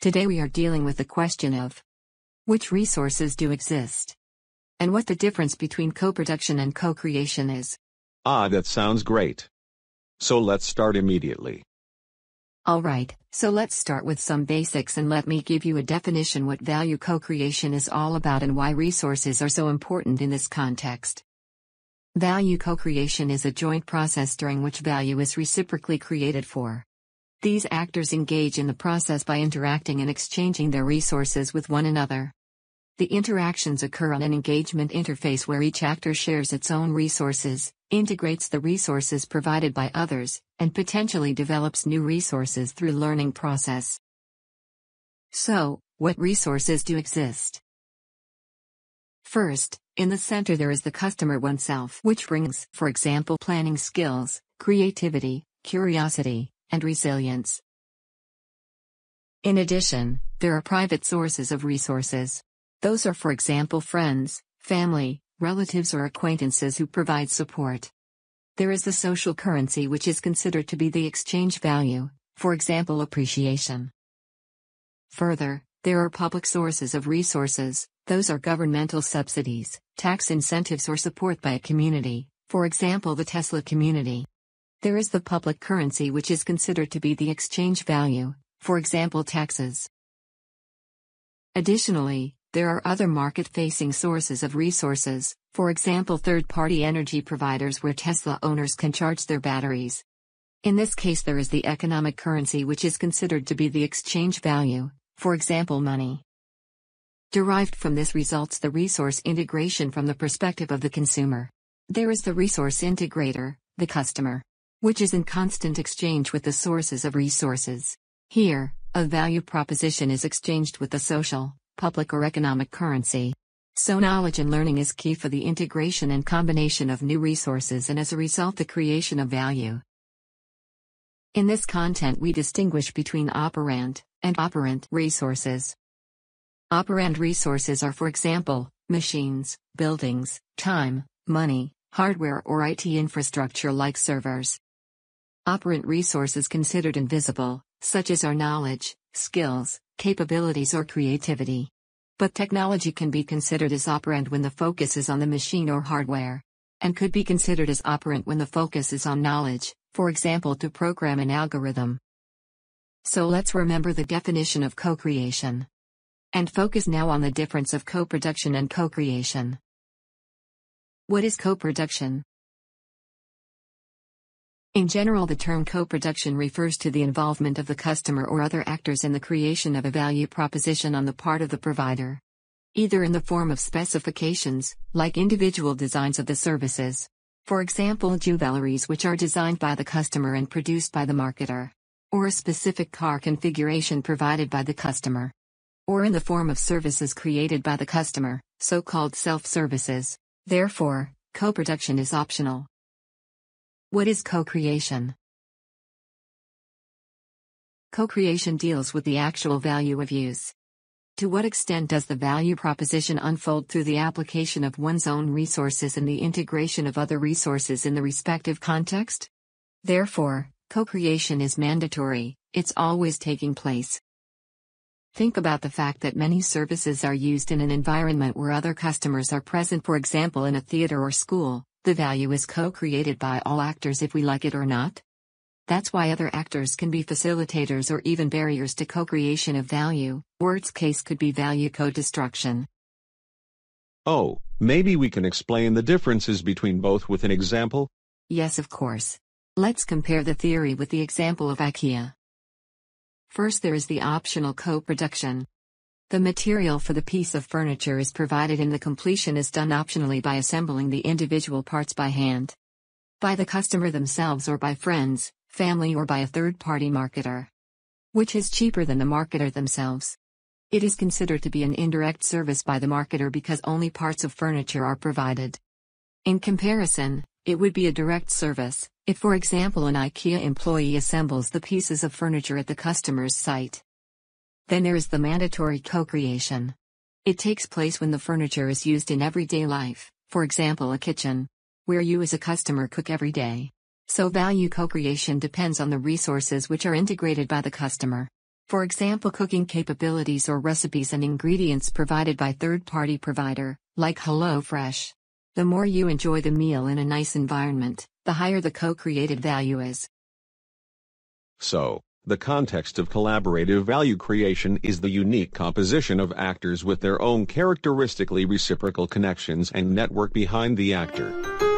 Today we are dealing with the question of which resources do exist and what the difference between co-production and co-creation is. That sounds great. So let's start immediately. Alright, so let's start with some basics and let me give you a definition what value co-creation is all about and why resources are so important in this context. Value co-creation is a joint process during which value is reciprocally created for. These actors engage in the process by interacting and exchanging their resources with one another. The interactions occur on an engagement interface where each actor shares its own resources, integrates the resources provided by others, and potentially develops new resources through learning process. So, what resources do exist? First, in the center there is the customer oneself, which brings, for example, planning skills, creativity, curiosity, and resilience. In addition, there are private sources of resources. Those are, for example, friends, family, relatives, or acquaintances who provide support. There is the social currency, which is considered to be the exchange value, for example, appreciation. Further, there are public sources of resources. Those are governmental subsidies, tax incentives, or support by a community, for example, the Tesla community. There is the public currency, which is considered to be the exchange value, for example, taxes. Additionally, there are other market-facing sources of resources, for example, third-party energy providers where Tesla owners can charge their batteries. In this case, there is the economic currency, which is considered to be the exchange value, for example, money. Derived from this results the resource integration from the perspective of the consumer. There is the resource integrator, the customer, which is in constant exchange with the sources of resources. Here, a value proposition is exchanged with the social, public, or economic currency. So knowledge and learning is key for the integration and combination of new resources and as a result the creation of value. In this content we distinguish between operand and operant resources. Operand resources are, for example, machines, buildings, time, money, hardware, or IT infrastructure like servers. Operant resources considered invisible, such as our knowledge, skills, capabilities, or creativity. But technology can be considered as operand when the focus is on the machine or hardware, and could be considered as operant when the focus is on knowledge, for example, to program an algorithm. So let's remember the definition of co-creation. And focus now on the difference of co-production and co-creation. What is co-production? In general, the term co-production refers to the involvement of the customer or other actors in the creation of a value proposition on the part of the provider. Either in the form of specifications, like individual designs of the services. For example, jewelries which are designed by the customer and produced by the marketer. Or a specific car configuration provided by the customer. Or in the form of services created by the customer, so-called self-services. Therefore, co-production is optional. What is co-creation? Co-creation deals with the actual value of use. To what extent does the value proposition unfold through the application of one's own resources and the integration of other resources in the respective context? Therefore, co-creation is mandatory, it's always taking place. Think about the fact that many services are used in an environment where other customers are present, for example in a theater or school. The value is co-created by all actors if we like it or not. That's why other actors can be facilitators or even barriers to co-creation of value. Worst case could be value co-destruction. Oh, maybe we can explain the differences between both with an example? Yes, of course. Let's compare the theory with the example of IKEA. First, there is the optional co-production. The material for the piece of furniture is provided and the completion is done optionally by assembling the individual parts by hand. By the customer themselves or by friends, family, or by a third-party marketer. Which is cheaper than the marketer themselves. It is considered to be an indirect service by the marketer because only parts of furniture are provided. In comparison, it would be a direct service, if for example an IKEA employee assembles the pieces of furniture at the customer's site. Then there is the mandatory co-creation. It takes place when the furniture is used in everyday life, for example a kitchen, where you as a customer cook every day. So value co-creation depends on the resources which are integrated by the customer. For example, cooking capabilities or recipes and ingredients provided by third-party provider, like HelloFresh. The more you enjoy the meal in a nice environment, the higher the co-created value is. So, the context of collaborative value creation is the unique composition of actors with their own characteristically reciprocal connections and network behind the actor.